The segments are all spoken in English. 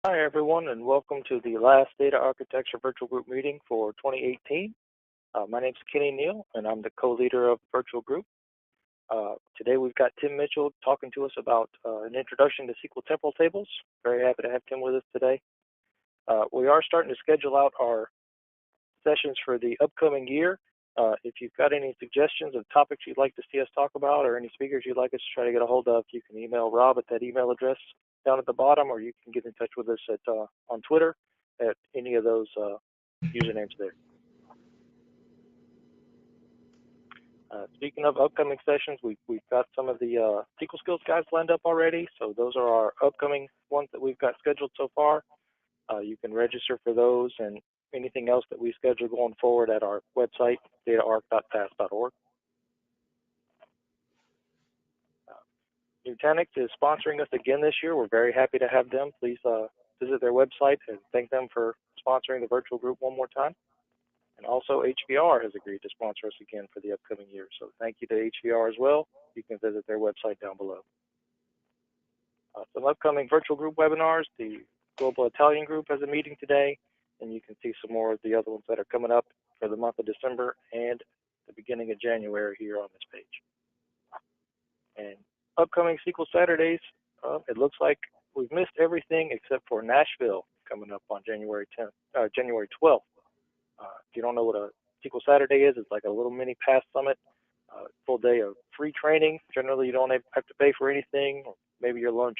Hi, everyone, and welcome to the last Data Architecture Virtual Group meeting for 2018. My name is Kenny Neal, and I'm the co-leader of the virtual group. Today, we've got Tim Mitchell talking to us about an introduction to SQL temporal tables. Very happy to have Tim with us today. We are starting to schedule out our sessions for the upcoming year. If you've got any suggestions of topics you'd like to see us talk about or any speakers you'd like us to try to get a hold of, you can email Rob at that email address down at the bottom, or you can get in touch with us at on Twitter at any of those usernames there. Speaking of upcoming sessions, we've got some of the SQL skills guys lined up already, so those are our upcoming ones that we've got scheduled so far. You can register for those and anything else that we schedule going forward at our website, dataarc.task.org. Nutanix is sponsoring us again this year. We're very happy to have them. Please visit their website and thank them for sponsoring the virtual group one more time. And also HVR has agreed to sponsor us again for the upcoming year. So thank you to HVR as well. You can visit their website down below. Some upcoming virtual group webinars. The Global Italian group has a meeting today, and you can see some more of the other ones that are coming up for the month of December and the beginning of January here on this page. And upcoming SQL Saturdays, it looks like we've missed everything except for Nashville coming up on January 12th. If you don't know what a SQL Saturday is, it's like a little mini PASS summit, full day of free training. Generally, you don't have to pay for anything, or maybe your lunch.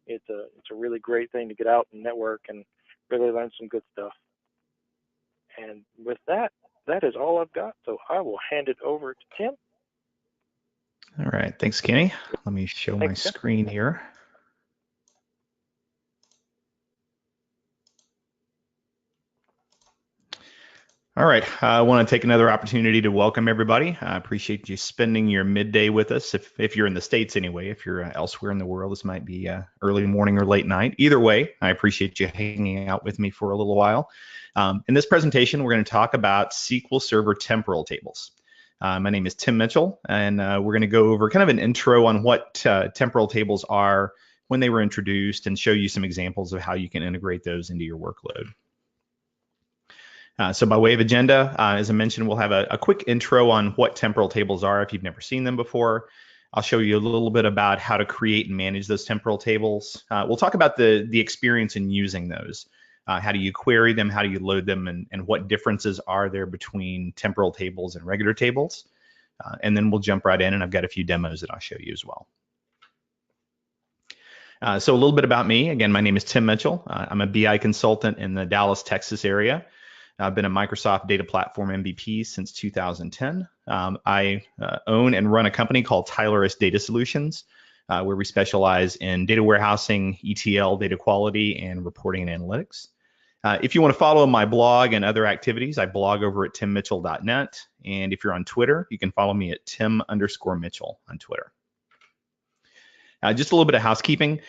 It's a really great thing to get out and network and really learn some good stuff. And with that, that is all I've got. So I will hand it over to Tim. All right, thanks, Kenny. Let me show my screen here. All right, I want to take another opportunity to welcome everybody. I appreciate you spending your midday with us. If you're in the States anyway, if you're elsewhere in the world, this might be early morning or late night. Either way, I appreciate you hanging out with me for a little while. In this presentation, we're going to talk about SQL Server temporal tables. My name is Tim Mitchell, and we're going to go over kind of an intro on what temporal tables are, when they were introduced, and show you some examples of how you can integrate those into your workload. So by way of agenda, as I mentioned, we'll have a quick intro on what temporal tables are if you've never seen them before. I'll show you a little bit about how to create and manage those temporal tables. We'll talk about the experience in using those. How do you query them? How do you load them? And what differences are there between temporal tables and regular tables? And then we'll jump right in, and I've got a few demos that I'll show you as well. So a little bit about me. Again, my name is Tim Mitchell. I'm a BI consultant in the Dallas, Texas area. I've been a Microsoft Data Platform MVP since 2010. I own and run a company called Tylerus Data Solutions, where we specialize in data warehousing, ETL, data quality, and reporting and analytics. If you want to follow my blog and other activities, I blog over at timmitchell.net. And if you're on Twitter, you can follow me at Tim_Mitchell on Twitter. Just a little bit of housekeeping.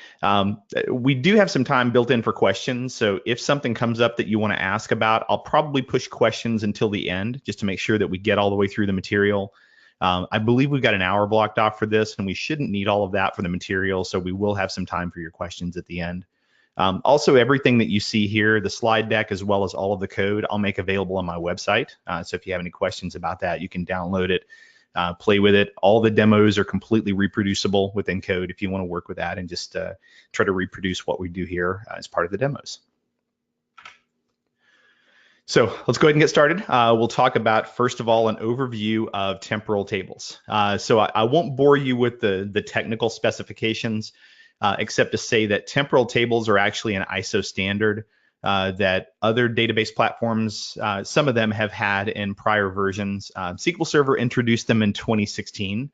We do have some time built in for questions. So if something comes up that you want to ask about, I'll probably push questions until the end just to make sure that we get all the way through the material. I believe we've got an hour blocked off for this, and we shouldn't need all of that for the material. So we will have some time for your questions at the end. Also, everything that you see here, the slide deck, as well as all of the code, I'll make available on my website. So if you have any questions about that, you can download it. Play with it. All the demos are completely reproducible within code if you want to work with that and just try to reproduce what we do here as part of the demos. So let's go ahead and get started. We'll talk about, first of all, an overview of temporal tables. So I won't bore you with the technical specifications, except to say that temporal tables are actually an ISO standard that other database platforms, some of them have had in prior versions. SQL Server introduced them in 2016.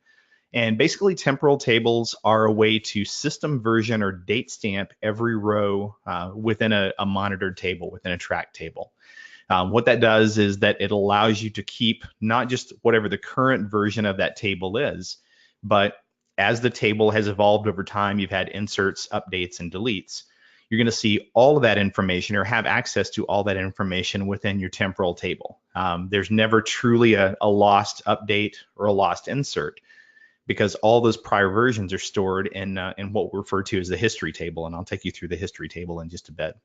And basically, temporal tables are a way to system version or date stamp every row within a monitored table, within a track table. What that does is that it allows you to keep not just whatever the current version of that table is, but as the table has evolved over time, you've had inserts, updates, and deletes. You're going to see all of that information or have access to all that information within your temporal table. There's never truly a lost update or a lost insert. because all those prior versions are stored in what we refer to as the history table, and I'll take you through the history table in just a bit.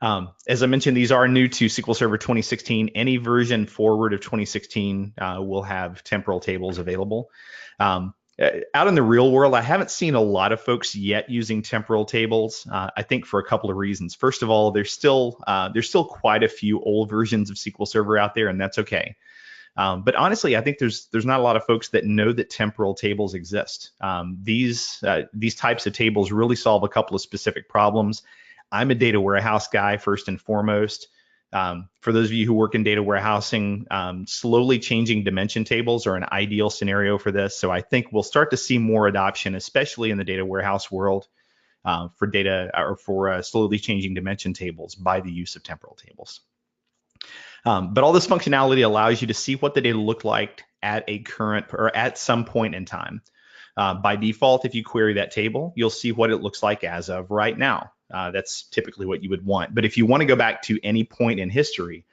As I mentioned, these are new to SQL Server 2016. Any version forward of 2016 will have temporal tables available. Out in the real world, I haven't seen a lot of folks yet using temporal tables. I think for a couple of reasons. First of all, there's still quite a few old versions of SQL Server out there, and that's okay. But honestly, I think there's not a lot of folks that know that temporal tables exist. These types of tables really solve a couple of specific problems. I'm a data warehouse guy first and foremost. For those of you who work in data warehousing, slowly changing dimension tables are an ideal scenario for this. So I think we'll start to see more adoption, especially in the data warehouse world, for data or for slowly changing dimension tables by the use of temporal tables. But all this functionality allows you to see what the data looked like at a current or at some point in time. By default, if you query that table, you'll see what it looks like as of right now. That's typically what you would want. But if you want to go back to any point in history,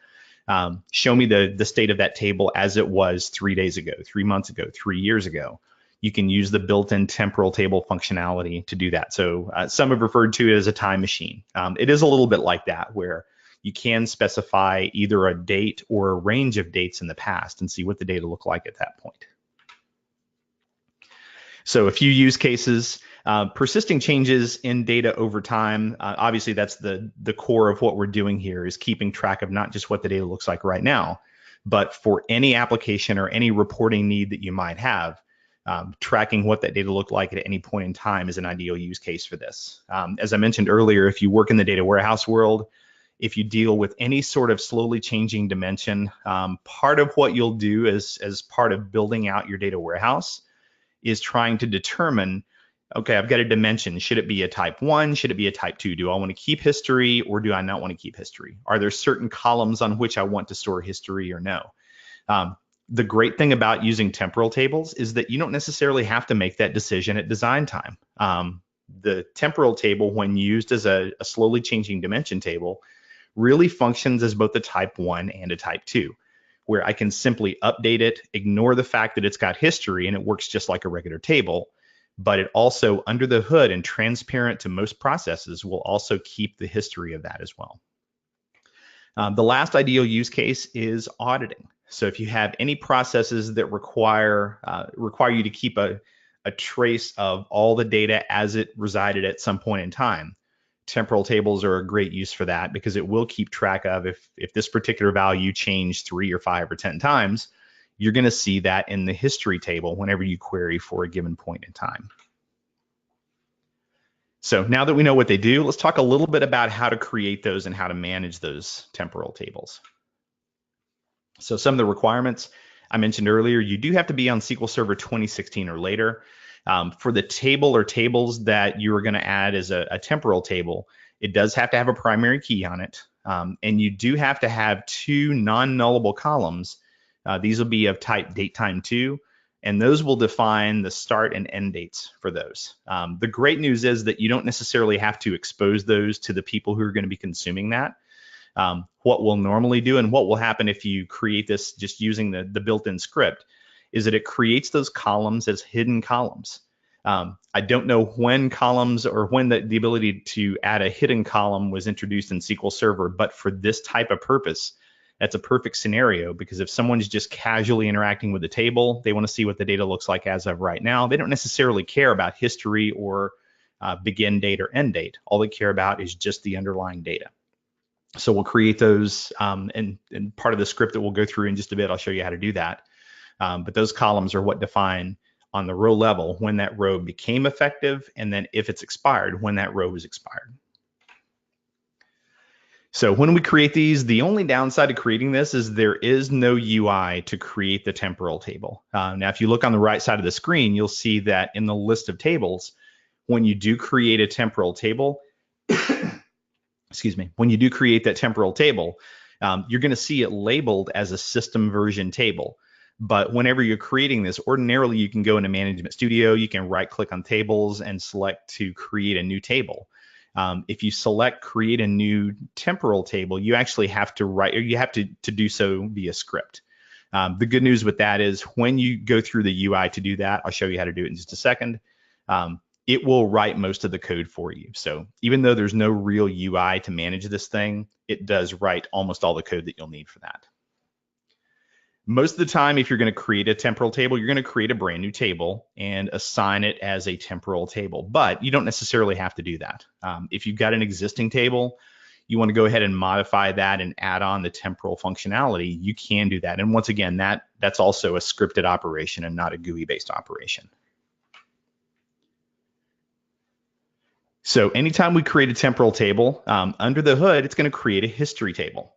show me the state of that table as it was 3 days ago, 3 months ago, 3 years ago. You can use the built-in temporal table functionality to do that. So some have referred to it as a time machine. It is a little bit like that, where you can specify either a date or a range of dates in the past and see what the data look like at that point. So a few use cases. Persisting changes in data over time. Obviously, that's the core of what we're doing here, is keeping track of not just what the data looks like right now, but for any application or any reporting need that you might have, tracking what that data looked like at any point in time is an ideal use case for this. As I mentioned earlier, if you work in the data warehouse world, if you deal with any sort of slowly changing dimension, part of what you'll do as part of building out your data warehouse is trying to determine, okay, I've got a dimension. Should it be a type 1? Should it be a type 2? Do I want to keep history or do I not want to keep history? Are there certain columns on which I want to store history or no? The great thing about using temporal tables is that you don't necessarily have to make that decision at design time. The temporal table, when used as a slowly changing dimension table, really functions as both a type 1 and a type 2. Where I can simply update it, ignore the fact that it's got history, and it works just like a regular table. But it also, under the hood and transparent to most processes, will also keep the history of that as well. The last ideal use case is auditing. So if you have any processes that require you to keep a trace of all the data as it resided at some point in time, temporal tables are a great use for that, because it will keep track of if this particular value changed 3 or 5 or 10 times, you're going to see that in the history table whenever you query for a given point in time. So now that we know what they do, let's talk a little bit about how to create those and how to manage those temporal tables. So some of the requirements I mentioned earlier, you do have to be on SQL Server 2016 or later. For the table or tables that you are going to add as a temporal table, it does have to have a primary key on it. And you do have to have 2 non-nullable columns. These will be of type datetime2, and those will define the start and end dates for those. The great news is that you don't necessarily have to expose those to the people who are going to be consuming that. What we'll normally do, and what will happen if you create this just using the built-in script, is that it creates those columns as hidden columns. I don't know when columns or when the ability to add a hidden column was introduced in SQL Server, but for this type of purpose, that's a perfect scenario, because if someone's just casually interacting with the table, they want to see what the data looks like as of right now. They don't necessarily care about history or begin date or end date. All they care about is just the underlying data. So we'll create those, and part of the script that we'll go through in just a bit, I'll show you how to do that. But those columns are what define on the row level when that row became effective, and then if it's expired, when that row was expired. So when we create these, the only downside to creating this is there is no UI to create the temporal table. Now, if you look on the right side of the screen, you'll see that in the list of tables, when you do create a temporal table, excuse me, when you do create that temporal table, you're going to see it labeled as a system version table. But whenever you're creating this, ordinarily you can go into Management Studio, you can right click on tables and select to create a new table. If you select create a new temporal table, you actually have to write, or you have to do so via script. The good news with that is when you go through the UI to do that, I'll show you how to do it in just a second. It will write most of the code for you. So even though there's no real UI to manage this thing, it does write almost all the code that you'll need for that. Most of the time, if you're going to create a temporal table, you're going to create a brand new table and assign it as a temporal table. But you don't necessarily have to do that. If you've got an existing table, you want to go ahead and modify that and add on the temporal functionality, you can do that. And once again, that's also a scripted operation and not a GUI-based operation. So anytime we create a temporal table, under the hood, it's going to create a history table.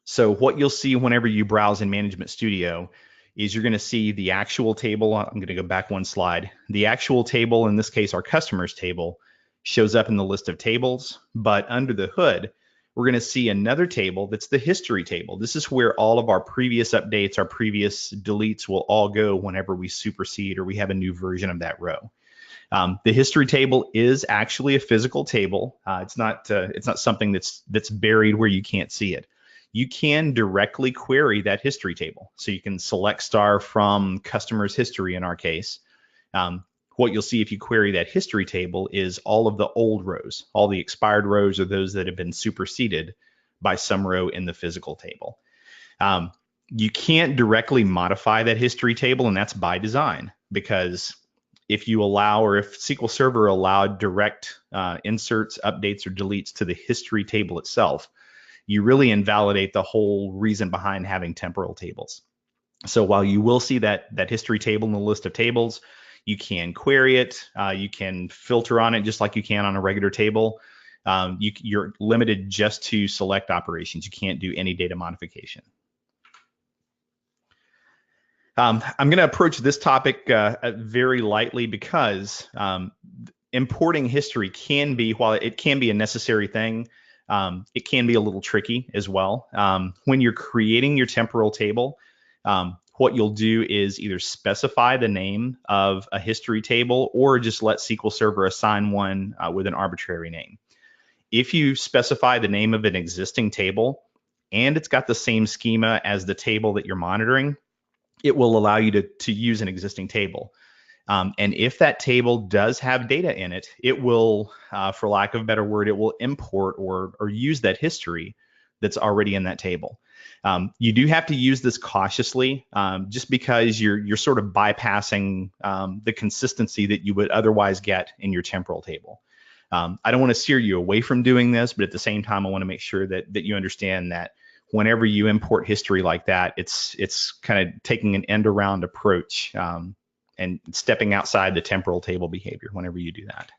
So what you'll see whenever you browse in Management Studio is you're going to see the actual table. I'm going to go back one slide. The actual table, in this case, our customers table, shows up in the list of tables. But under the hood, we're going to see another table that's the history table. This is where all of our previous updates, our previous deletes will all go whenever we supersede or we have a new version of that row. The history table is actually a physical table. It's not something that's buried where you can't see it. You can directly query that history table. So you can select star from customer's history in our case. What you'll see if you query that history table is all of the old rows. All the expired rows are those that have been superseded by some row in the physical table. You can't directly modify that history table, and that's by design, because if you allow, or if SQL Server allowed direct inserts, updates, or deletes to the history table itself, you really invalidate the whole reason behind having temporal tables. So while you will see that history table in the list of tables, you can query it, you can filter on it just like you can on a regular table. You're limited just to select operations. You can't do any data modification. I'm going to approach this topic very lightly because importing history can be, while it can be a necessary thing, it can be a little tricky as well. When you're creating your temporal table, what you'll do is either specify the name of a history table or just let SQL Server assign one with an arbitrary name. If you specify the name of an existing table and it's got the same schema as the table that you're monitoring, it will allow you to use an existing table. And if that table does have data in it, it will, for lack of a better word, it will import or use that history that's already in that table. You do have to use this cautiously, just because you're sort of bypassing the consistency that you would otherwise get in your temporal table. I don't want to steer you away from doing this, but at the same time, I want to make sure that you understand that whenever you import history like that, it's kind of taking an end around approach and stepping outside the temporal table behavior whenever you do that.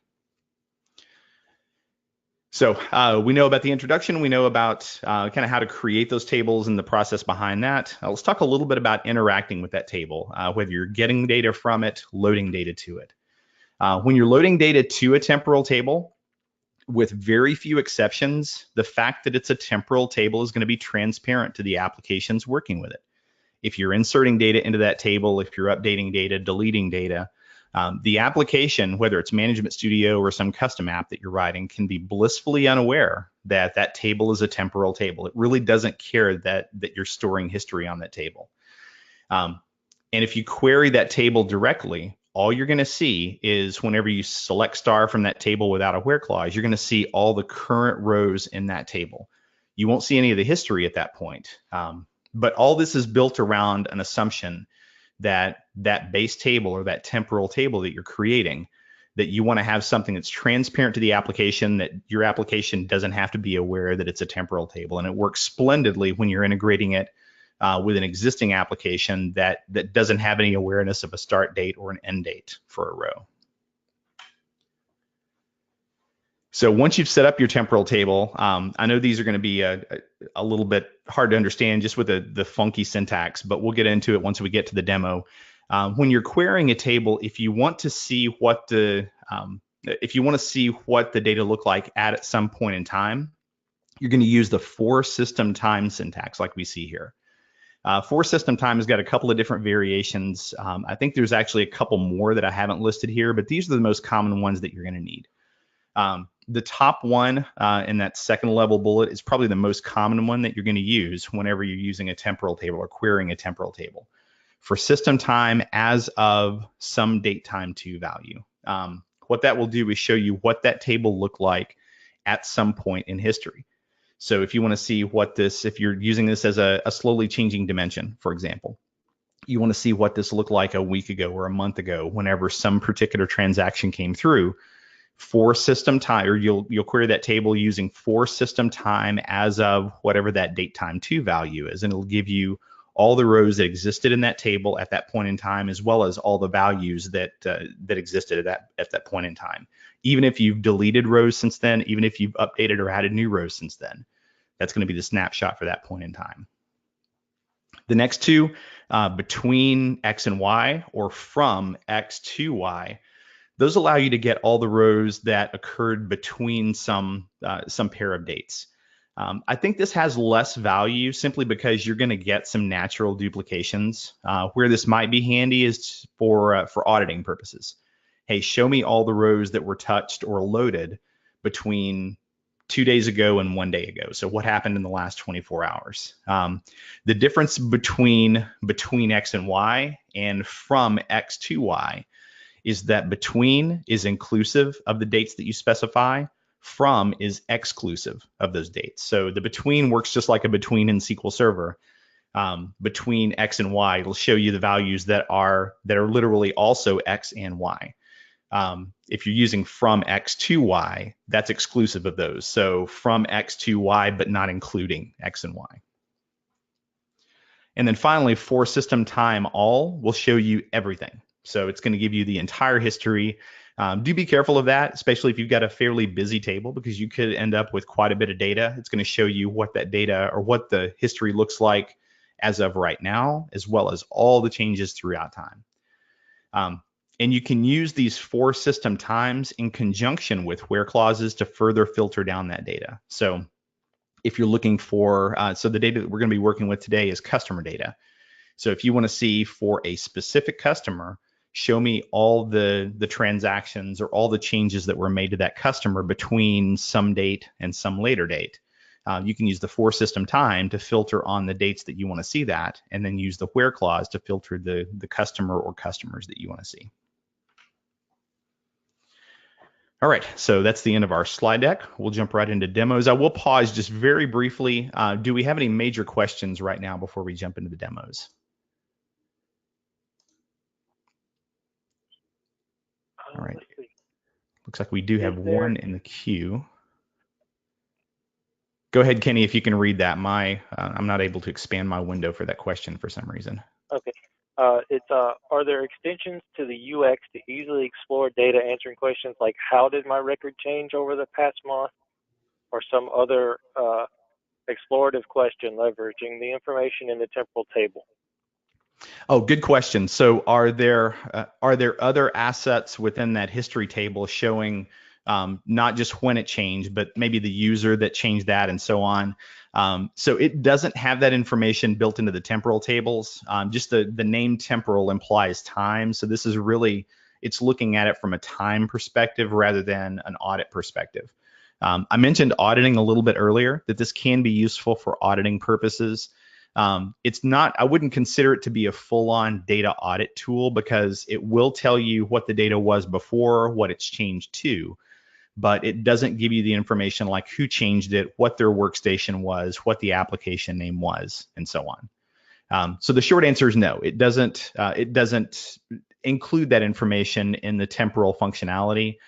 So we know about the introduction. We know about kind of how to create those tables and the process behind that. Let's talk a little bit about interacting with that table, whether you're getting data from it, loading data to it. When you're loading data to a temporal table, with very few exceptions, the fact that it's a temporal table is going to be transparent to the applications working with it. If you're inserting data into that table, if you're updating data, deleting data, the application, whether it's Management Studio or some custom app that you're writing, can be blissfully unaware that that table is a temporal table. It really doesn't care that you're storing history on that table. And if you query that table directly, all you're going to see is whenever you select star from that table without a where clause, you're going to see all the current rows in that table. You won't see any of the history at that point. But all this is built around an assumption that that base table or that temporal table that you're creating, that you want to have something that's transparent to the application, that your application doesn't have to be aware that it's a temporal table. And it works splendidly when you're integrating it with an existing application that doesn't have any awareness of a start date or an end date for a row. So once you've set up your temporal table, I know these are going to be a little bit hard to understand just with the funky syntax, but we'll get into it once we get to the demo. When you're querying a table, if you want to see what the data look like at some point in time, you're going to use the for system time syntax like we see here. For system time has got a couple of different variations. I think there's actually a couple more that I haven't listed here, but these are the most common ones that you're going to need. The top one in that second level bullet is probably the most common one that you're going to use whenever you're using a temporal table or querying a temporal table. For system time as of some date time to value. What that will do is show you what that table looked like at some point in history. So if you want to see what this, if you're using this as a slowly changing dimension, for example, you want to see what this looked like a week ago or a month ago, whenever some particular transaction came through. For system time, or you'll query that table using for system time as of whatever that date time to value is, and it'll give you all the rows that existed in that table at that point in time, as well as all the values that existed at that point in time. Even if you've deleted rows since then, even if you've updated or added new rows since then, that's going to be the snapshot for that point in time. The next two, between X and Y or from X to Y, those allow you to get all the rows that occurred between some pair of dates. I think this has less value simply because you're going to get some natural duplications. Where this might be handy is for auditing purposes. Hey, show me all the rows that were touched or loaded between 2 days ago and 1 day ago. So what happened in the last 24 hours? The difference between X and Y and from X to Y is that between is inclusive of the dates that you specify, from is exclusive of those dates. So the between works just like a between in SQL Server. Between X and Y, it'll show you the values that are literally also X and Y. If you're using from X to Y, that's exclusive of those. So from X to Y, but not including X and Y. And then finally, for system time all will show you everything. So it's going to give you the entire history. Do be careful of that, especially if you've got a fairly busy table, because you could end up with quite a bit of data. It's going to show you what that data or what the history looks like as of right now, as well as all the changes throughout time. And you can use these for system times in conjunction with where clauses to further filter down that data. So if you're looking for, so the data that we're going to be working with today is customer data. So if you want to see for a specific customer, show me all the transactions or all the changes that were made to that customer between some date and some later date. You can use the for system time to filter on the dates that you want to see that, and then use the where clause to filter the customer or customers that you want to see. All right, so that's the end of our slide deck. We'll jump right into demos. I will pause just very briefly. Do we have any major questions right now before we jump into the demos? All right. Looks like we do have one in the queue. Go ahead, Kenny, if you can read that. I'm not able to expand my window for that question for some reason. Okay. Are there extensions to the UX to easily explore data answering questions like how did my record change over the past month, or some other explorative question leveraging the information in the temporal table? Oh, good question. So are there other assets within that history table showing not just when it changed, but maybe the user that changed that and so on? So it doesn't have that information built into the temporal tables. Just the name temporal implies time. So this is really, it's looking at it from a time perspective rather than an audit perspective. I mentioned auditing a little bit earlier, that this can be useful for auditing purposes. It's not, I wouldn't consider it to be a full-on data audit tool, because it will tell you what the data was before, what it's changed to, but it doesn't give you the information like who changed it, what their workstation was, what the application name was, and so on. So the short answer is no, it doesn't include that information in the temporal functionality.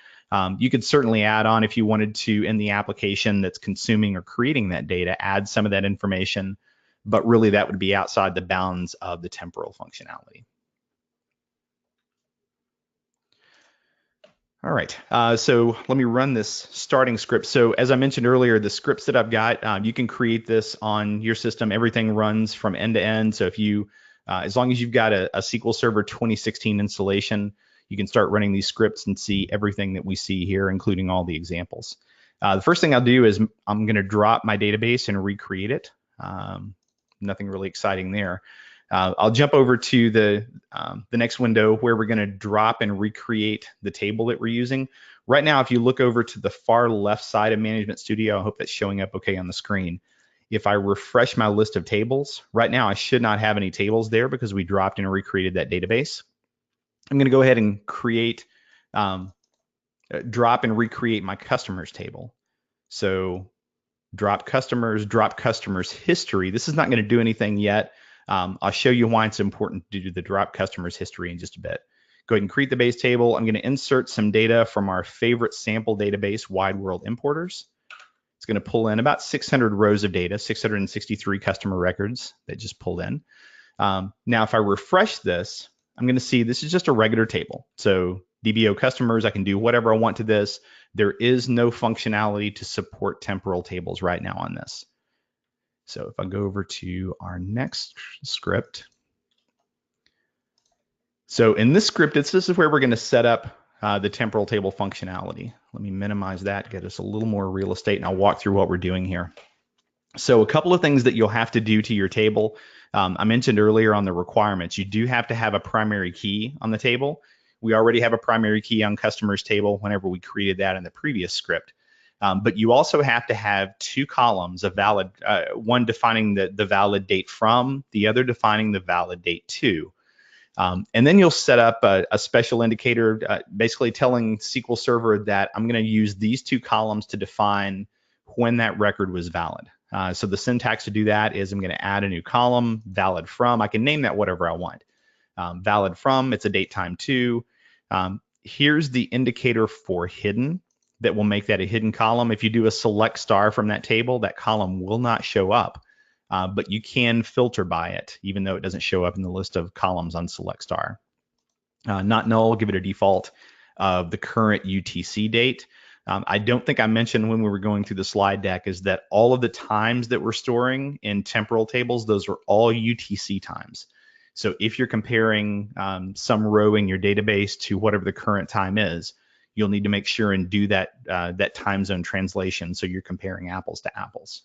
You could certainly add on, if you wanted to, in the application that's consuming or creating that data, add some of that information, but really that would be outside the bounds of the temporal functionality. All right, so let me run this starting script. So as I mentioned earlier, the scripts that I've got, you can create this on your system. Everything runs from end to end. So if you, as long as you've got a SQL Server 2016 installation, you can start running these scripts and see everything that we see here, including all the examples. The first thing I'll do is I'm going to drop my database and recreate it. Nothing really exciting there. I'll jump over to the next window where we're going to drop and recreate the table that we're using. Right now, if you look over to the far left side of Management Studio, I hope that's showing up okay on the screen. If I refresh my list of tables, right now I should not have any tables there because we dropped and recreated that database. I'm going to go ahead and drop and recreate my customers table. So drop customers history. This is not going to do anything yet. I'll show you why it's important to do the drop customers history in just a bit. Go ahead and create the base table. I'm going to insert some data from our favorite sample database, Wide World Importers. It's going to pull in about 600 rows of data, 663 customer records that just pulled in. Now, if I refresh this, I'm going to see this is just a regular table. So DBO customers, I can do whatever I want to this. There is no functionality to support temporal tables right now on this. So if I go over to our next script. So in this script, this is where we're going to set up the temporal table functionality. Let me minimize that, get us a little more real estate, and I'll walk through what we're doing here. So a couple of things that you'll have to do to your table. I mentioned earlier on the requirements, you do have to have a primary key on the table. We already have a primary key on customers table whenever we created that in the previous script. But you also have to have two columns of valid, one defining the valid date from, the other defining the valid date to. And then you'll set up a special indicator, basically telling SQL Server that I'm going to use these two columns to define when that record was valid. So the syntax to do that is I'm going to add a new column, valid from. I can name that whatever I want. Valid from, it's a date time to. Here's the indicator for hidden that will make that a hidden column. If you do a select star from that table, that column will not show up. But you can filter by it, even though it doesn't show up in the list of columns on select star. Not null, give it a default of the current UTC date. I don't think I mentioned when we were going through the slide deck is that all of the times that we're storing in temporal tables, those are all UTC times. So if you're comparing some row in your database to whatever the current time is, you'll need to make sure and do that, that time zone translation so you're comparing apples to apples.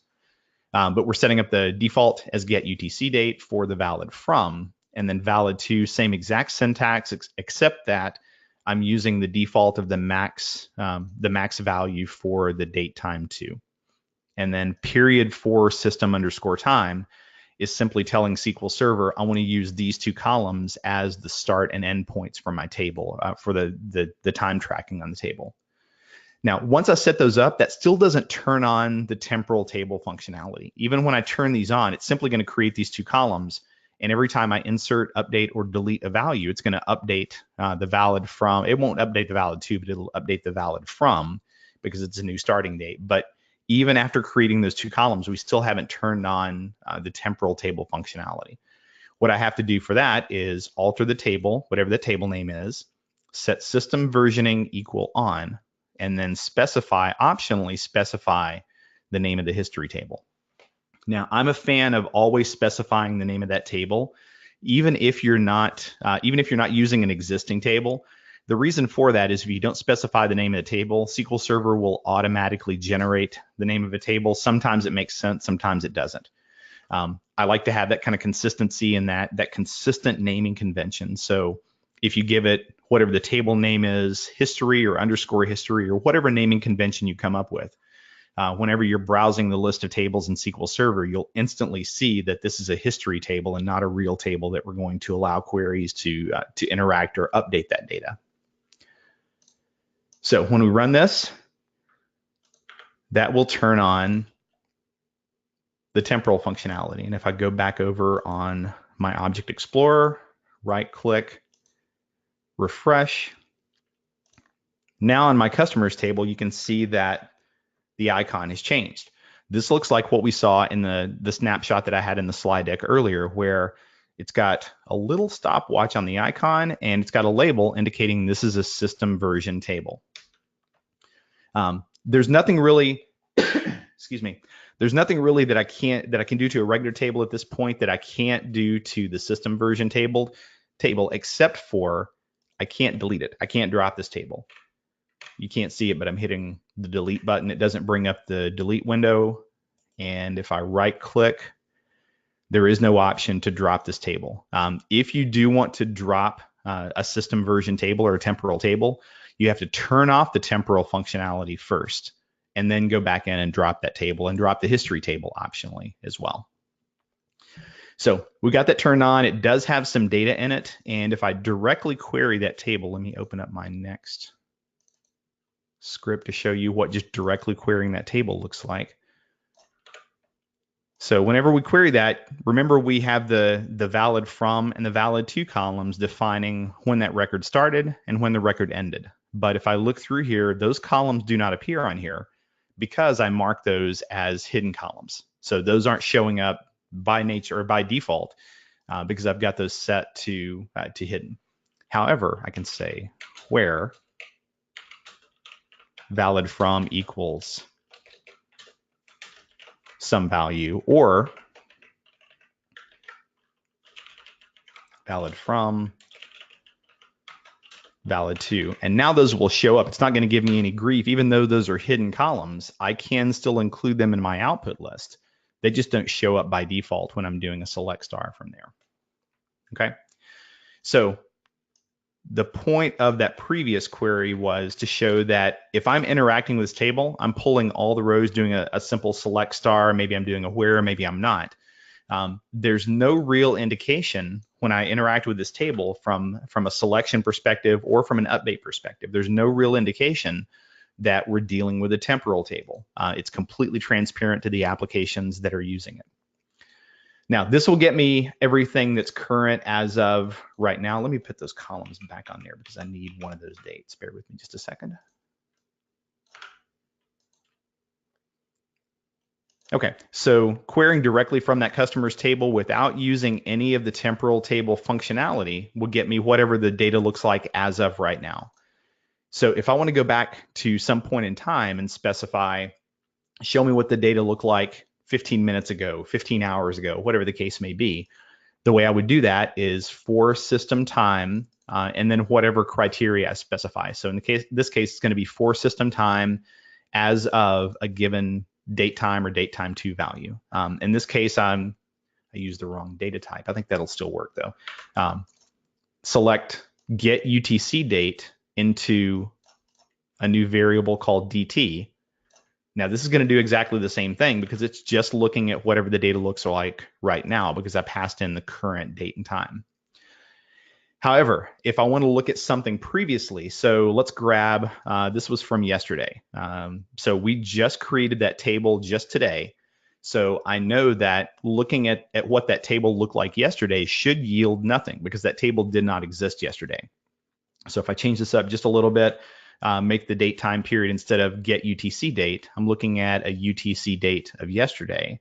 But we're setting up the default as get UTC date for the valid from, and then valid to, same exact syntax, except that I'm using the default of the max value for the date time to. And then period for system underscore time is simply telling SQL Server, I want to use these two columns as the start and end points for my table, for the time tracking on the table. Now, once I set those up, that still doesn't turn on the temporal table functionality. Even when I turn these on, it's simply going to create these two columns. And every time I insert, update, or delete a value, it's going to update the valid from. It won't update the valid to, but it'll update the valid from because it's a new starting date. But even after creating those two columns, we still haven't turned on the temporal table functionality. What I have to do for that is alter the table, whatever the table name is, set system versioning equal on, and then optionally specify the name of the history table. Now, I'm a fan of always specifying the name of that table, even if you're not using an existing table. The reason for that is if you don't specify the name of the table, SQL Server will automatically generate the name of a table. Sometimes it makes sense, sometimes it doesn't. I like to have that kind of consistency and that consistent naming convention. So if you give it whatever the table name is, history or underscore history or whatever naming convention you come up with, whenever you're browsing the list of tables in SQL Server, you'll instantly see that this is a history table and not a real table that we're going to allow queries to interact or update that data. So when we run this, that will turn on the temporal functionality. And if I go back over on my Object Explorer, right-click, refresh. Now on my customers table, you can see that the icon has changed. This looks like what we saw in the snapshot that I had in the slide deck earlier, where it's got a little stopwatch on the icon and it's got a label indicating this is a system version table. There's nothing really, excuse me, there's nothing really that I can do to a regular table at this point that I can't do to the system version table, except for I can't delete it. I can't drop this table. You can't see it, but I'm hitting the delete button. It doesn't bring up the delete window. And if I right click, there is no option to drop this table. If you do want to drop a system version table or a temporal table, you have to turn off the temporal functionality first, and then go back in and drop that table and drop the history table optionally as well. So we got that turned on. It does have some data in it. And if I directly query that table, let me open up my next script to show you what just directly querying that table looks like. So whenever we query that, remember we have the valid from and the valid to columns defining when that record started and when the record ended. But if I look through here, those columns do not appear on here because I mark those as hidden columns. So those aren't showing up by nature or by default because I've got those set to hidden. However, I can say where valid from equals some value, or valid from valid to. And now those will show up. It's not going to give me any grief. Even though those are hidden columns, I can still include them in my output list. They just don't show up by default when I'm doing a select star from there. Okay. So the point of that previous query was to show that if I'm interacting with this table, I'm pulling all the rows, doing a simple select star. Maybe I'm doing a where, maybe I'm not. There's no real indication when I interact with this table from a selection perspective or from an update perspective. There's no real indication that we're dealing with a temporal table. It's completely transparent to the applications that are using it. Now, this will get me everything that's current as of right now. Let me put those columns back on there because I need one of those dates. Bear with me just a second. Okay, so querying directly from that customer's table without using any of the temporal table functionality will get me whatever the data looks like as of right now. So if I want to go back to some point in time and specify, show me what the data looked like 15 minutes ago, 15 hours ago, whatever the case may be, the way I would do that is for system time and then whatever criteria I specify. So in this case, it's going to be for system time as of a given date time or date time to value. In this case, I used the wrong data type. I think that'll still work though. Select get UTC date into a new variable called DT. Now this is going to do exactly the same thing because it's just looking at whatever the data looks like right now because I passed in the current date and time. However, if I want to look at something previously, so let's grab, this was from yesterday. So we just created that table just today. So I know that looking at what that table looked like yesterday should yield nothing because that table did not exist yesterday. So if I change this up just a little bit, make the date time period instead of get UTC date, I'm looking at a UTC date of yesterday.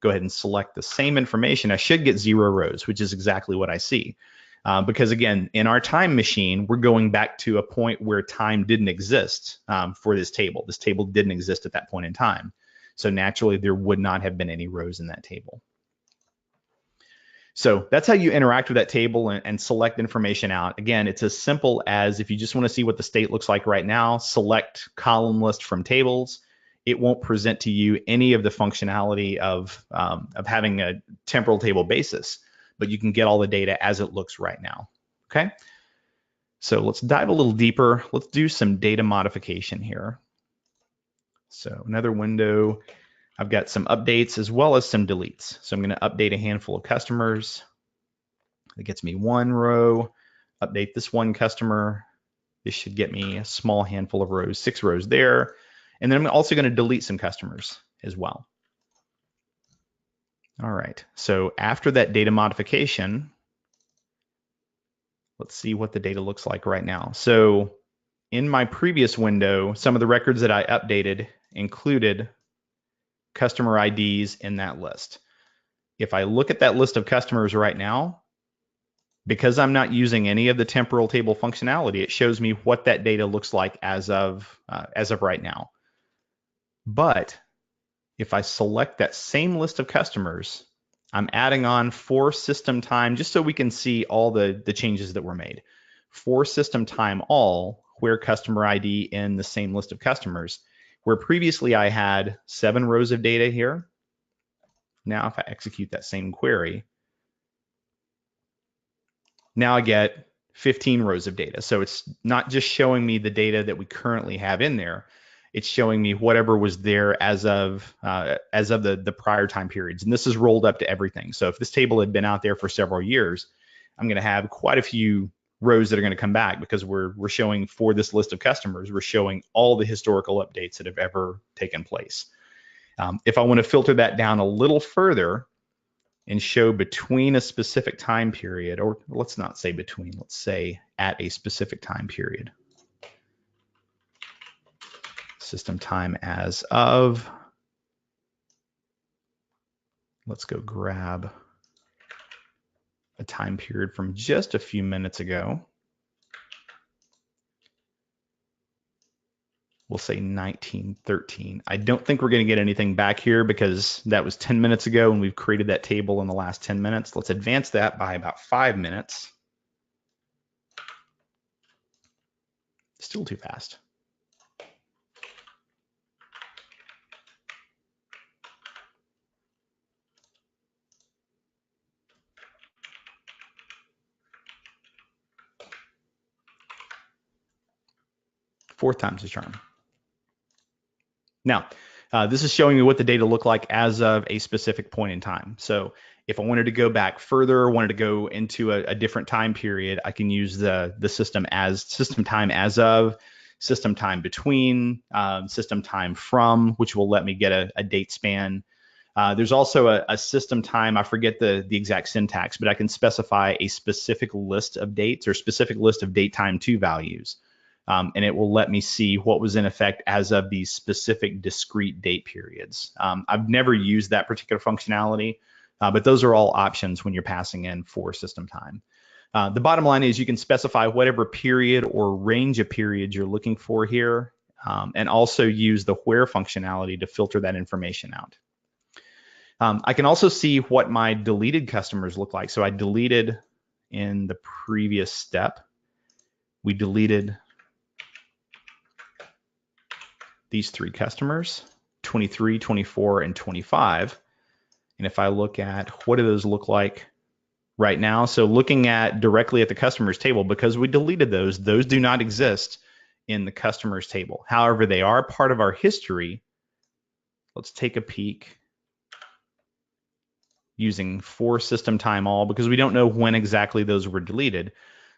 Go ahead and select the same information. I should get 0 rows, which is exactly what I see. Because again, in our time machine, we're going back to a point where time didn't exist for this table. This table didn't exist at that point in time. So naturally, there would not have been any rows in that table. So that's how you interact with that table and select information out. Again, it's as simple as if you just want to see what the state looks like right now, select column list from tables. It won't present to you any of the functionality of having a temporal table basis, but you can get all the data as it looks right now. Okay. So let's dive a little deeper. Let's do some data modification here. So another window. I've got some updates as well as some deletes. So I'm going to update a handful of customers. That gets me 1 row. Update this one customer. This should get me a small handful of rows, 6 rows there. And then I'm also going to delete some customers as well. All right. So after that data modification, let's see what the data looks like right now. So in my previous window, some of the records that I updated included customer IDs in that list. If I look at that list of customers right now, because I'm not using any of the temporal table functionality, it shows me what that data looks like as of right now. But if I select that same list of customers, I'm adding on for system time just so we can see all the changes that were made. For system time all, where customer ID in the same list of customers, where previously I had 7 rows of data here. Now if I execute that same query, now I get 15 rows of data. So it's not just showing me the data that we currently have in there. It's showing me whatever was there as of the prior time periods. And this is rolled up to everything. So if this table had been out there for several years, I'm going to have quite a few rows that are going to come back, because we're showing, for this list of customers, we're showing all the historical updates that have ever taken place. If I want to filter that down a little further and show between a specific time period, or let's not say between, let's say at a specific time period. System time as of, let's go grab a time period from just a few minutes ago. We'll say 1913. I don't think we're going to get anything back here, because that was 10 minutes ago and we've created that table in the last 10 minutes. Let's advance that by about 5 minutes. Still too fast. Fourth time's the charm. Now, this is showing me what the data look like as of a specific point in time. So if I wanted to go back further, wanted to go into a different time period, I can use the system time as of, system time between, system time from, which will let me get a date span. There's also a system time, I forget the exact syntax, but I can specify a specific list of dates or specific list of date time to values. And it will let me see what was in effect as of these specific discrete date periods. I've never used that particular functionality, but those are all options when you're passing in for system time. The bottom line is you can specify whatever period or range of periods you're looking for here, and also use the where functionality to filter that information out. I can also see what my deleted customers look like. So I deleted in the previous step, we deleted these 3 customers, 23, 24, and 25. And if I look at what do those look like right now, so looking at directly at the customers table, because we deleted those do not exist in the customers table. However, they are part of our history. Let's take a peek using for system time all, because we don't know when exactly those were deleted.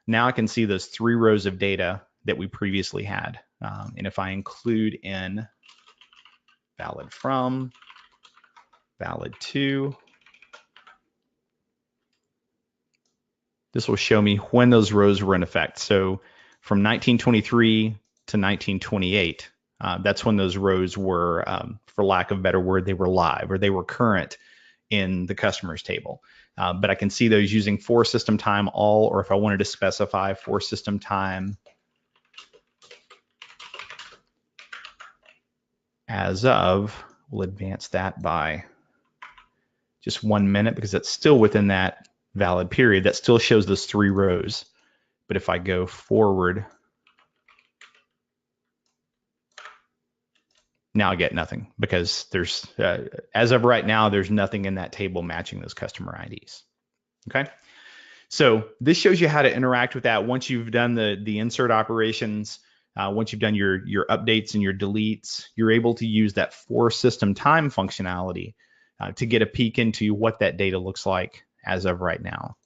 Now I can see those 3 rows of data that we previously had. And if I include in valid from, valid to, this will show me when those rows were in effect. So from 1923 to 1928, that's when those rows were, for lack of a better word, they were live, or they were current in the customers table. But I can see those using for system time all, or if I wanted to specify for system time as of, we'll advance that by just 1 minute, because that's still within that valid period. That still shows those 3 rows. But if I go forward, now I get nothing, because there's, as of right now, there's nothing in that table matching those customer IDs. Okay. So this shows you how to interact with that once you've done the insert operations. Once you've done your updates and your deletes, you're able to use that for system time functionality to get a peek into what that data looks like as of right now.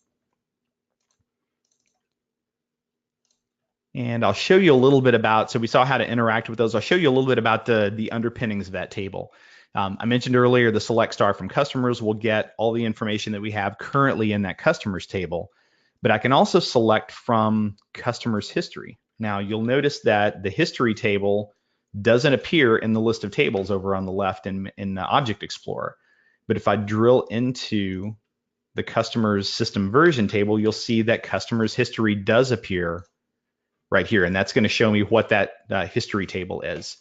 And I'll show you a little bit about, so we saw how to interact with those. I'll show you a little bit about the underpinnings of that table. I mentioned earlier the select star from customers will get all the information that we have currently in that customers table, but I can also select from customers history. Now you'll notice that the history table doesn't appear in the list of tables over on the left in the Object Explorer. But if I drill into the customers system version table, you'll see that customers history does appear right here. And that's going to show me what that history table is.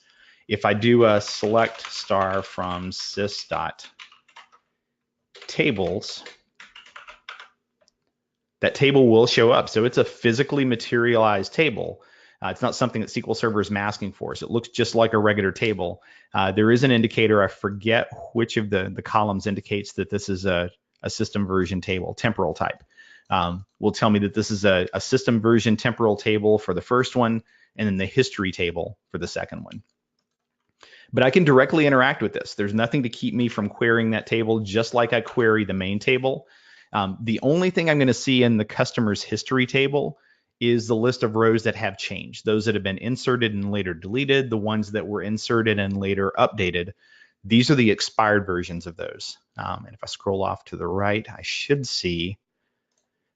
If I do a select star from sys.tables, that table will show up. So it's a physically materialized table. It's not something that SQL Server is masking for us. It looks just like a regular table. There is an indicator. I forget which of the columns indicates that this is a system version table, temporal type. will tell me that this is a system version temporal table for the first one, and then the history table for the second one. But I can directly interact with this. There's nothing to keep me from querying that table, just like I query the main table. The only thing I'm going to see in the customer's history table is the list of rows that have changed, those that have been inserted and later deleted, the ones that were inserted and later updated. These are the expired versions of those. And if I scroll off to the right, I should see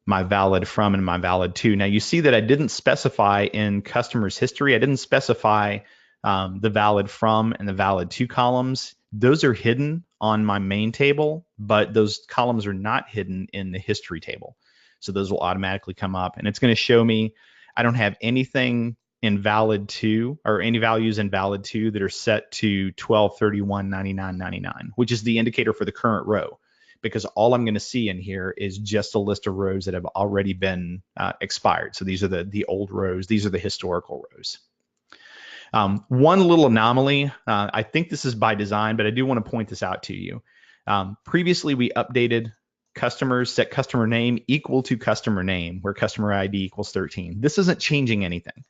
my valid from and my valid to. Now you see that I didn't specify in customer's history, I didn't specify the valid from and the valid to columns. Those are hidden on my main table, but those columns are not hidden in the history table. So those will automatically come up, and it's going to show me I don't have anything in valid to, or any values in valid to that are set to 12, 31, 99, 99, which is the indicator for the current row, because all I'm going to see in here is just a list of rows that have already been expired. So these are the old rows. These are the historical rows. One little anomaly, I think this is by design, but I do want to point this out to you. Previously, we updated customers, set customer name equal to customer name, where customer ID equals 13. This isn't changing anything,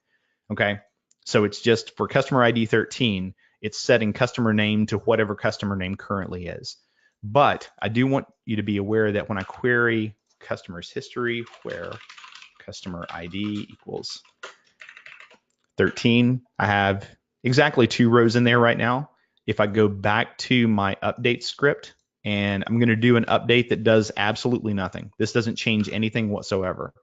okay? So it's just for customer ID 13, it's setting customer name to whatever customer name currently is. But I do want you to be aware that when I query customer's history, where customer ID equals 13, I have exactly 2 rows in there right now. If I go back to my update script, and I'm going to do an update that does absolutely nothing. This doesn't change anything whatsoever.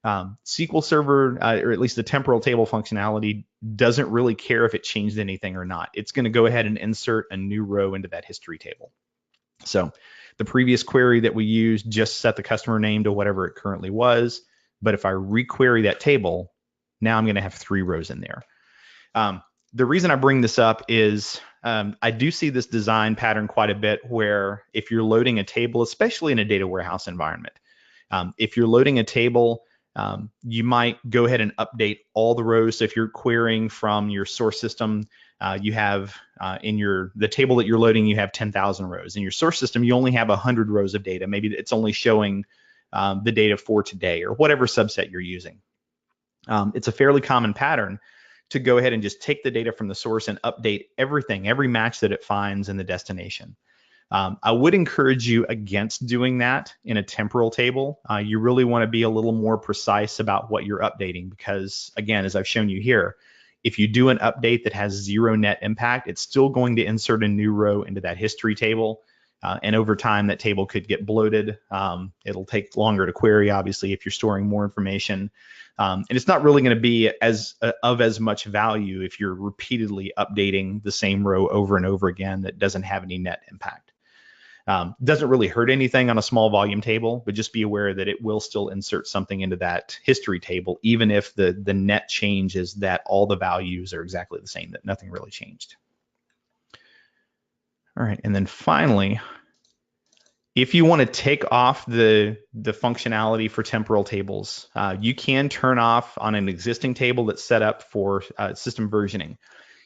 SQL Server, or at least the temporal table functionality, doesn't really care if it changed anything or not. It's going to go ahead and insert a new row into that history table. So the previous query that we used just set the customer name to whatever it currently was. But if I requery that table, now I'm going to have 3 rows in there. The reason I bring this up is I do see this design pattern quite a bit, where if you're loading a table, especially in a data warehouse environment, if you're loading a table, you might go ahead and update all the rows. So if you're querying from your source system, you have in the table that you're loading, you have 10,000 rows. In your source system, you only have 100 rows of data. Maybe it's only showing the data for today, or whatever subset you're using. It's a fairly common pattern to go ahead and just take the data from the source and update everything, every match that it finds in the destination. I would encourage you against doing that in a temporal table. You really want to be a little more precise about what you're updating, because again, as I've shown you here, if you do an update that has 0 net impact, it's still going to insert a new row into that history table. And over time, that table could get bloated. It'll take longer to query, obviously, if you're storing more information. And it's not really going to be of as much value if you're repeatedly updating the same row over and over again that doesn't have any net impact. Doesn't really hurt anything on a small volume table, but just be aware that it will still insert something into that history table, even if the net change is that all the values are exactly the same, that nothing really changed. All right, and then finally, if you want to take off the functionality for temporal tables, you can turn off on an existing table that's set up for system versioning.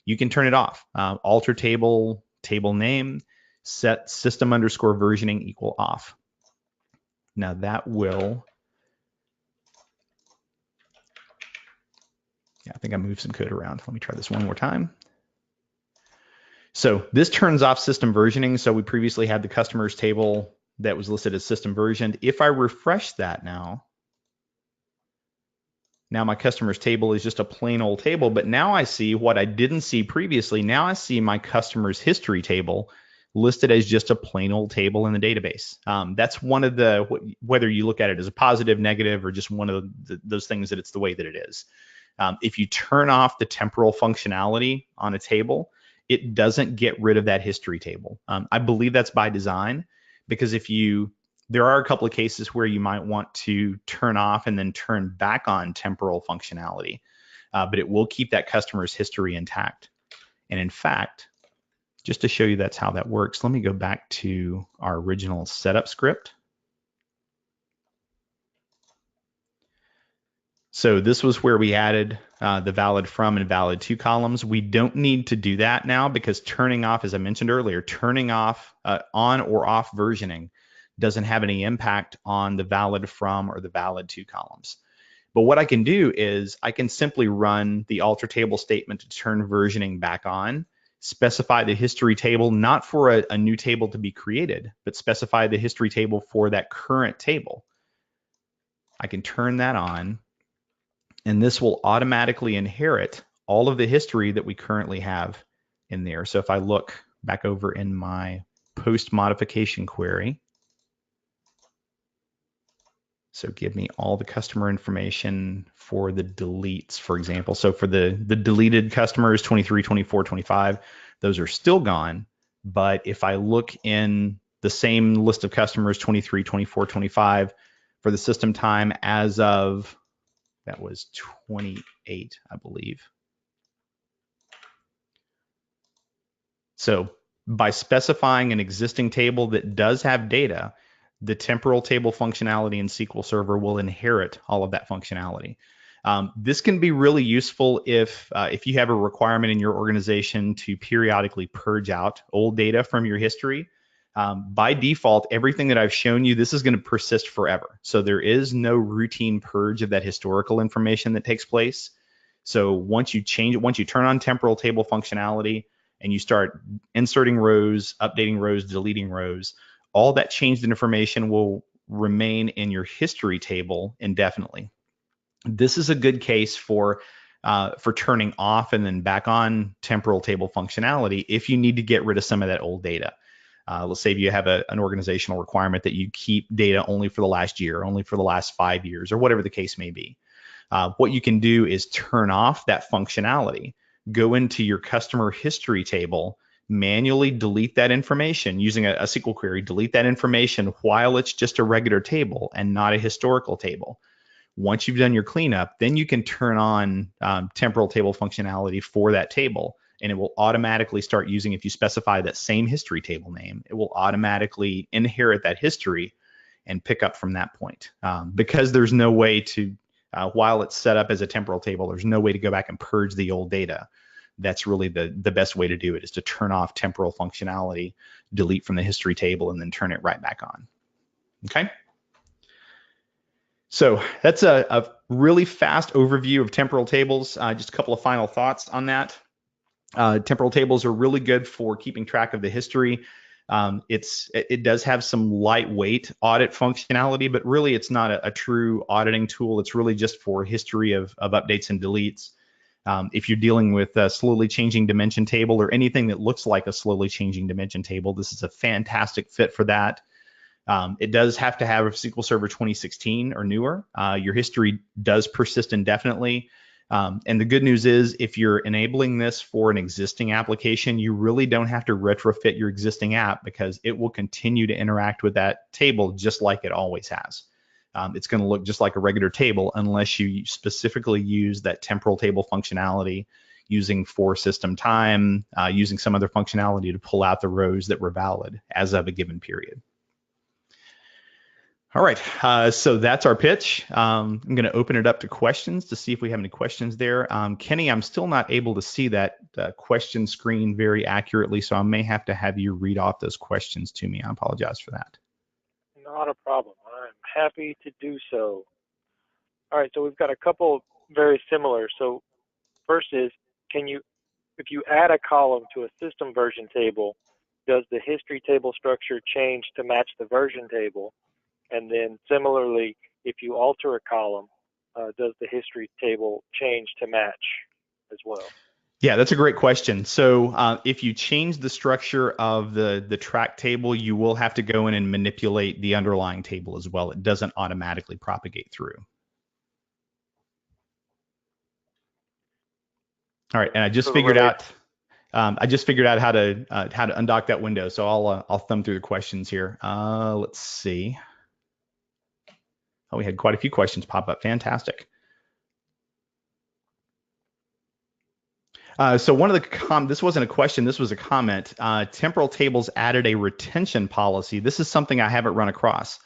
You can turn it off. Alter table, table name, set system underscore versioning equal off. Now that will, I think I moved some code around. Let me try this one more time. So this turns off system versioning. So we previously had the customers table that was listed as system versioned. If I refresh that now my customers table is just a plain old table, but now I see what I didn't see previously. Now I see my customers history table listed as just a plain old table in the database. That's one of whether you look at it as a positive, negative, or just one of those things that it's the way that it is. If you turn off the temporal functionality on a table, it doesn't get rid of that history table. I believe that's by design, because there are a couple of cases where you might want to turn off and then turn back on temporal functionality, but it will keep that customer's history intact. And in fact, just to show you that's how that works, let me go back to our original setup script. So this was where we added the valid from and valid to columns. We don't need to do that now, because turning off, as I mentioned earlier, turning off on or off versioning doesn't have any impact on the valid from or the valid to columns. But what I can do is I can simply run the alter table statement to turn versioning back on, specify the history table, not for a new table to be created, but specify the history table for that current table. I can turn that on, and this will automatically inherit all of the history that we currently have in there. So if I look back over in my post modification query, so give me all the customer information for the deletes, for example. So for the deleted customers, 23, 24, 25, those are still gone. But if I look in the same list of customers, 23, 24, 25, for the system time as of, that was 28, I believe. So by specifying an existing table that does have data, the temporal table functionality in SQL Server will inherit all of that functionality. This can be really useful if you have a requirement in your organization to periodically purge out old data from your history. By default, everything that I've shown you, this is going to persist forever. So there is no routine purge of that historical information that takes place. So once you turn on temporal table functionality and you start inserting rows, updating rows, deleting rows, all that changed information will remain in your history table indefinitely. This is a good case for turning off and then back on temporal table functionality if you need to get rid of some of that old data. Let's say if you have an organizational requirement that you keep data only for the last year, only for the last 5 years, or whatever the case may be. What you can do is turn off that functionality, go into your customer history table, manually delete that information using a SQL query, delete that information while it's just a regular table and not a historical table. Once you've done your cleanup, then you can turn on temporal table functionality for that table, and it will automatically start using, if you specify that same history table name, it will automatically inherit that history and pick up from that point. Because there's no way to, while it's set up as a temporal table, there's no way to go back and purge the old data. That's really the best way to do it, is to turn off temporal functionality, delete from the history table, and then turn it right back on. Okay? So that's a really fast overview of temporal tables. Just a couple of final thoughts on that. Temporal tables are really good for keeping track of the history. It does have some lightweight audit functionality, but really it's not a true auditing tool. It's really just for history of updates and deletes. If you're dealing with a slowly changing dimension table or anything that looks like a slowly changing dimension table, this is a fantastic fit for that. It does have to have a SQL Server 2016 or newer. Your history does persist indefinitely. And the good news is, if you're enabling this for an existing application, you really don't have to retrofit your existing app, because it will continue to interact with that table just like it always has. It's going to look just like a regular table unless you specifically use that temporal table functionality, using for system time, using some other functionality to pull out the rows that were valid as of a given period. All right, so that's our pitch. I'm going to open it up to questions to see if we have any questions there. Kenny, I'm still not able to see that question screen very accurately, so I may have to have you read off those questions to me. I apologize for that. Not a problem. I'm happy to do so. All right, so we've got a couple very similar. So first is, if you add a column to a system version table, does the history table structure change to match the version table? And then similarly, if you alter a column, does the history table change to match as well? Yeah, that's a great question. So if you change the structure of the track table, you will have to go in and manipulate the underlying table as well. It doesn't automatically propagate through. All right, and I just figured out how to undock that window. So I'll thumb through the questions here. Let's see. Oh, we had quite a few questions pop up. Fantastic. So one of the this wasn't a question, this was a comment. Temporal tables added a retention policy. This is something I haven't run across.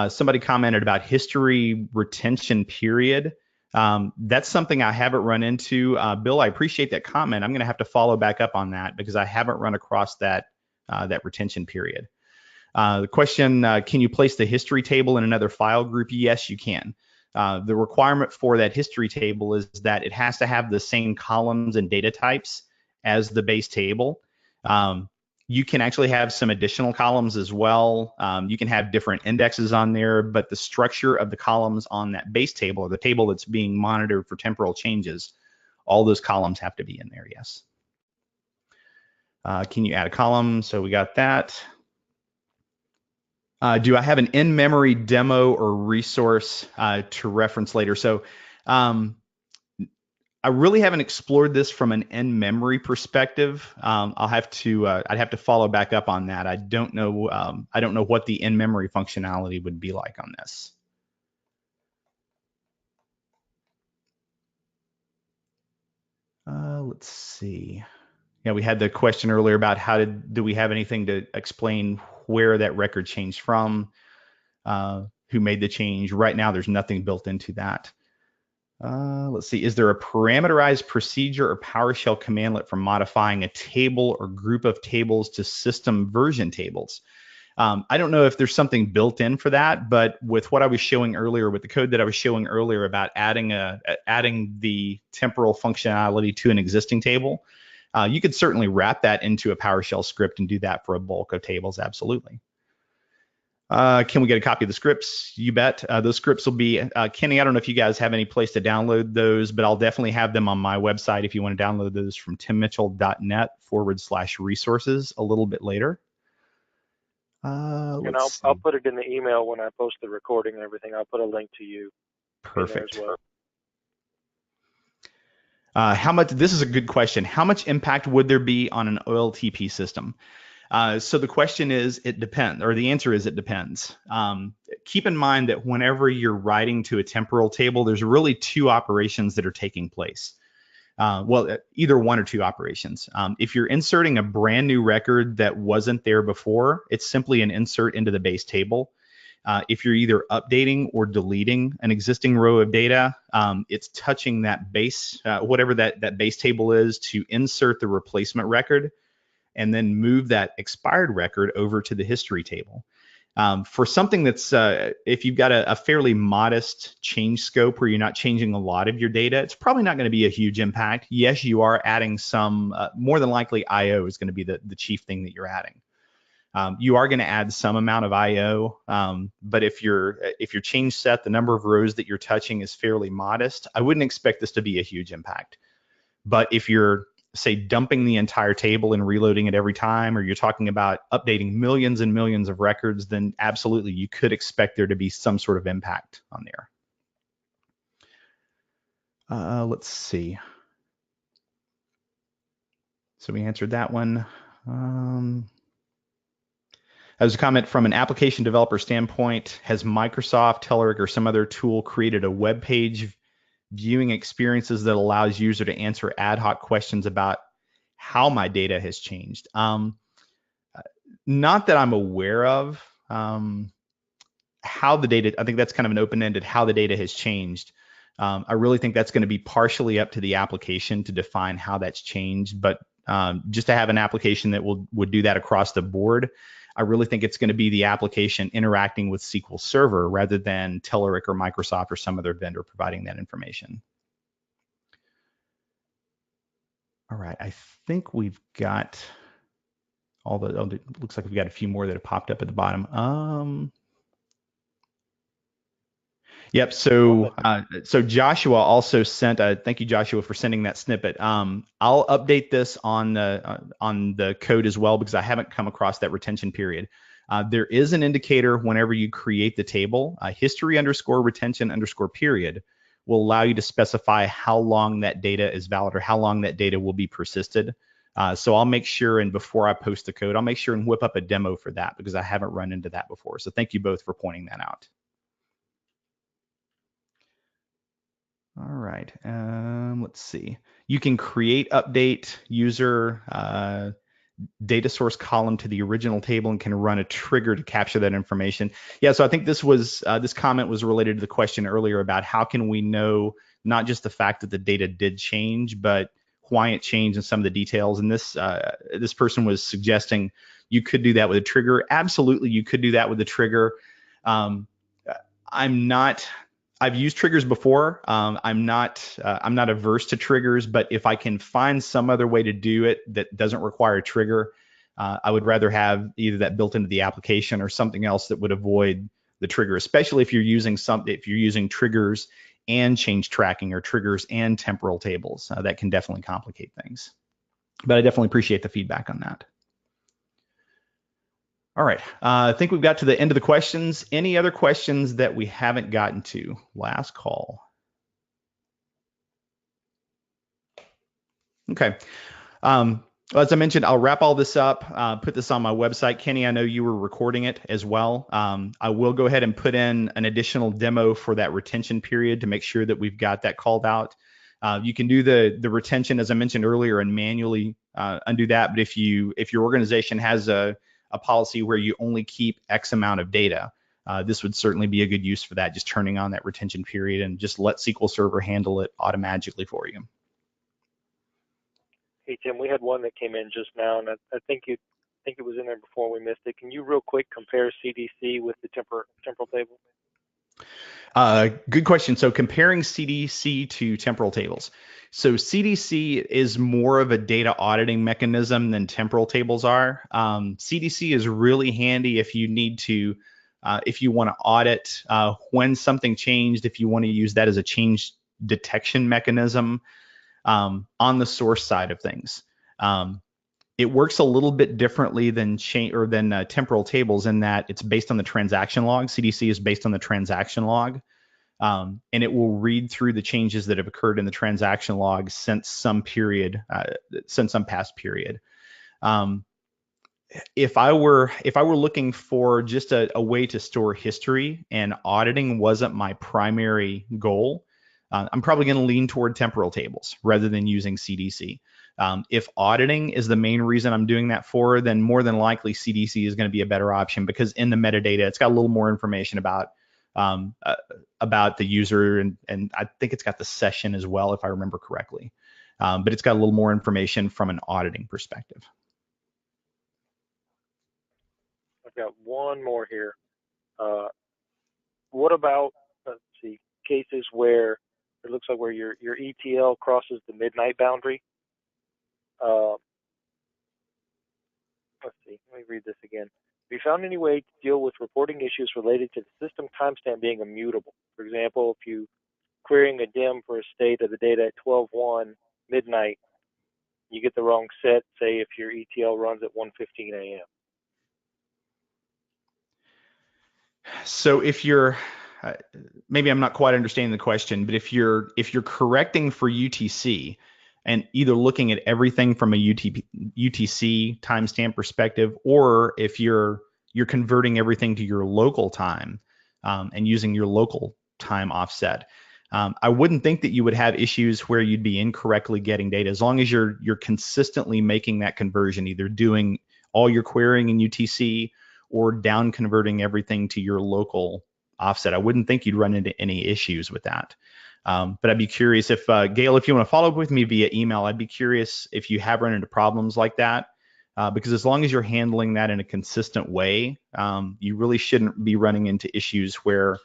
Somebody commented about history retention period. That's something I haven't run into. Bill, I appreciate that comment. I'm going to have to follow back up on that, because I haven't run across that retention period. The question, can you place the history table in another file group? Yes, you can. The requirement for that history table is that it has to have the same columns and data types as the base table. You can actually have some additional columns as well. You can have different indexes on there, but the structure of the columns on that base table, or the table that's being monitored for temporal changes, all those columns have to be in there, yes. Can you add a column? So we got that. Do I have an in-memory demo or resource to reference later? So I really haven't explored this from an in-memory perspective. I'd have to follow back up on that. I don't know what the in-memory functionality would be like on this. Let's see. Yeah, we had the question earlier about do we have anything to explain where that record changed from, who made the change. Right now, there's nothing built into that. Let's see, is there a parameterized procedure or PowerShell commandlet for modifying a table or group of tables to system version tables? I don't know if there's something built in for that, but with what I was showing earlier, with the code that I was showing earlier about adding the temporal functionality to an existing table, you could certainly wrap that into a PowerShell script and do that for a bulk of tables, absolutely. Can we get a copy of the scripts? You bet. Those scripts will be, Kenny, I don't know if you guys have any place to download those, but I'll definitely have them on my website if you want to download those from timmitchell.net/resources a little bit later. And I'll put it in the email when I post the recording and everything. I'll put a link to you. Perfect. In there as well. How much? This is a good question. How much impact would there be on an OLTP system? So the question is, it depends, or the answer is it depends. Keep in mind that whenever you're writing to a temporal table, there's really two operations that are taking place. Well, either one or two operations. If you're inserting a brand new record that wasn't there before, it's simply an insert into the base table. If you're either updating or deleting an existing row of data, it's touching that base, whatever that base table is, to insert the replacement record and then move that expired record over to the history table. For something that's, if you've got a fairly modest change scope where you're not changing a lot of your data, it's probably not going to be a huge impact. Yes, you are adding some, more than likely IO is going to be the chief thing that you're adding. You are going to add some amount of IO, but if your change set, the number of rows that you're touching is fairly modest, I wouldn't expect this to be a huge impact. But if you're, say, dumping the entire table and reloading it every time, or you're talking about updating millions and millions of records, then absolutely you could expect there to be some sort of impact on there. Let's see. So we answered that one. As a comment from an application developer standpoint, has Microsoft, Telerik, or some other tool created a web page viewing experiences that allows user to answer ad hoc questions about how my data has changed? Not that I'm aware of. How the data, I think that's kind of an open-ended how the data has changed. I really think that's going to be partially up to the application to define how that's changed, but just to have an application that would do that across the board, I really think it's going to be the application interacting with SQL Server rather than Telerik or Microsoft or some other vendor providing that information. All right, I think we've got all the, oh, it looks like we've got a few more that have popped up at the bottom. Yep. So Joshua also sent. Thank you, Joshua, for sending that snippet. I'll update this on the code as well because I haven't come across that retention period. There is an indicator whenever you create the table. History _ retention _ period will allow you to specify how long that data is valid or how long that data will be persisted. So I'll make sure, and before I post the code, I'll make sure and whip up a demo for that because I haven't run into that before. So thank you both for pointing that out. All right, let's see. You can create, update user data source column to the original table and can run a trigger to capture that information. Yeah, so I think this comment was related to the question earlier about how can we know not just the fact that the data did change, but quiet change in some of the details. And this person was suggesting you could do that with a trigger. Absolutely, you could do that with a trigger. Um, I've used triggers before. I'm not averse to triggers, but if I can find some other way to do it that doesn't require a trigger, I would rather have either that built into the application or something else that would avoid the trigger, especially if you're using triggers and change tracking or triggers and temporal tables. That can definitely complicate things. But I definitely appreciate the feedback on that. All right, I think we've got to the end of the questions. Any other questions that we haven't gotten to? Last call. Okay. As I mentioned, I'll wrap all this up, put this on my website. Kenny, I know you were recording it as well. I will go ahead and put in an additional demo for that retention period to make sure that we've got that called out. You can do the retention, as I mentioned earlier, and manually undo that. But if your organization has a policy where you only keep X amount of data, this would certainly be a good use for that, just turning on that retention period and just let SQL Server handle it automatically for you. Hey, Tim, we had one that came in just now, and I think it was in there before we missed it. Can you real quick compare CDC with the temporal table? Good question. So comparing CDC to temporal tables. So CDC is more of a data auditing mechanism than temporal tables are. CDC is really handy if you need to, if you want to audit when something changed, if you want to use that as a change detection mechanism on the source side of things. It works a little bit differently than temporal tables in that it's based on the transaction log. CDC is based on the transaction log, and it will read through the changes that have occurred in the transaction log since some past period. If I were looking for just a way to store history and auditing wasn't my primary goal, I'm probably going to lean toward temporal tables rather than using CDC. If auditing is the main reason I'm doing that for, then more than likely CDC is going to be a better option because in the metadata, it's got a little more information about the user, and I think it's got the session as well, if I remember correctly. But it's got a little more information from an auditing perspective. I've got one more here. What about, let's see, cases where it looks like where your ETL crosses the midnight boundary? Let's see, let me read this again. Have you found any way to deal with reporting issues related to the system timestamp being immutable? For example, if you querying a DIM for a state of the data at 12:01 midnight, you get the wrong set, say if your ETL runs at 1:15 a.m. So if you're maybe I'm not quite understanding the question, but if you're correcting for UTC and either looking at everything from a UTC timestamp perspective, or if you're converting everything to your local time and using your local time offset, I wouldn't think that you would have issues where you'd be incorrectly getting data as long as you're consistently making that conversion, either doing all your querying in UTC or down converting everything to your local offset. I wouldn't think you'd run into any issues with that. But I'd be curious if, Gail, if you want to follow up with me via email, I'd be curious if you have run into problems like that. Because as long as you're handling that in a consistent way, you really shouldn't be running into issues where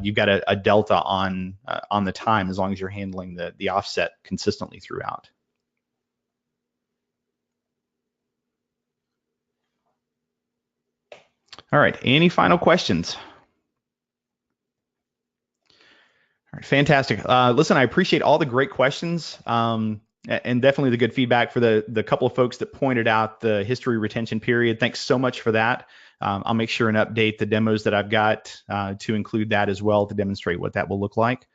you've got a delta on the time, as long as you're handling the offset consistently throughout. All right, any final questions? All right, fantastic. Listen, I appreciate all the great questions and definitely the good feedback for the couple of folks that pointed out the history retention period. Thanks so much for that. I'll make sure and update the demos that I've got to include that as well to demonstrate what that will look like.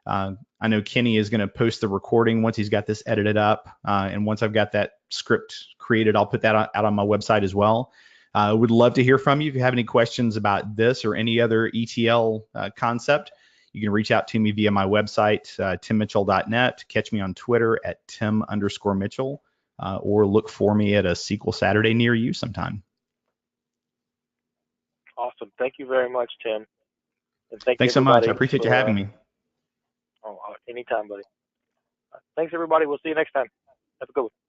I know Kenny is going to post the recording once he's got this edited up. And once I've got that script created, I'll put that out on my website as well. I would love to hear from you if you have any questions about this or any other ETL concept. You can reach out to me via my website, timmitchell.net. Catch me on Twitter at Tim_Mitchell, or look for me at a SQL Saturday near you sometime. Awesome. Thank you very much, Tim. And thanks so much. I appreciate you having me. Oh, anytime, buddy. Thanks, everybody. We'll see you next time. Have a good one.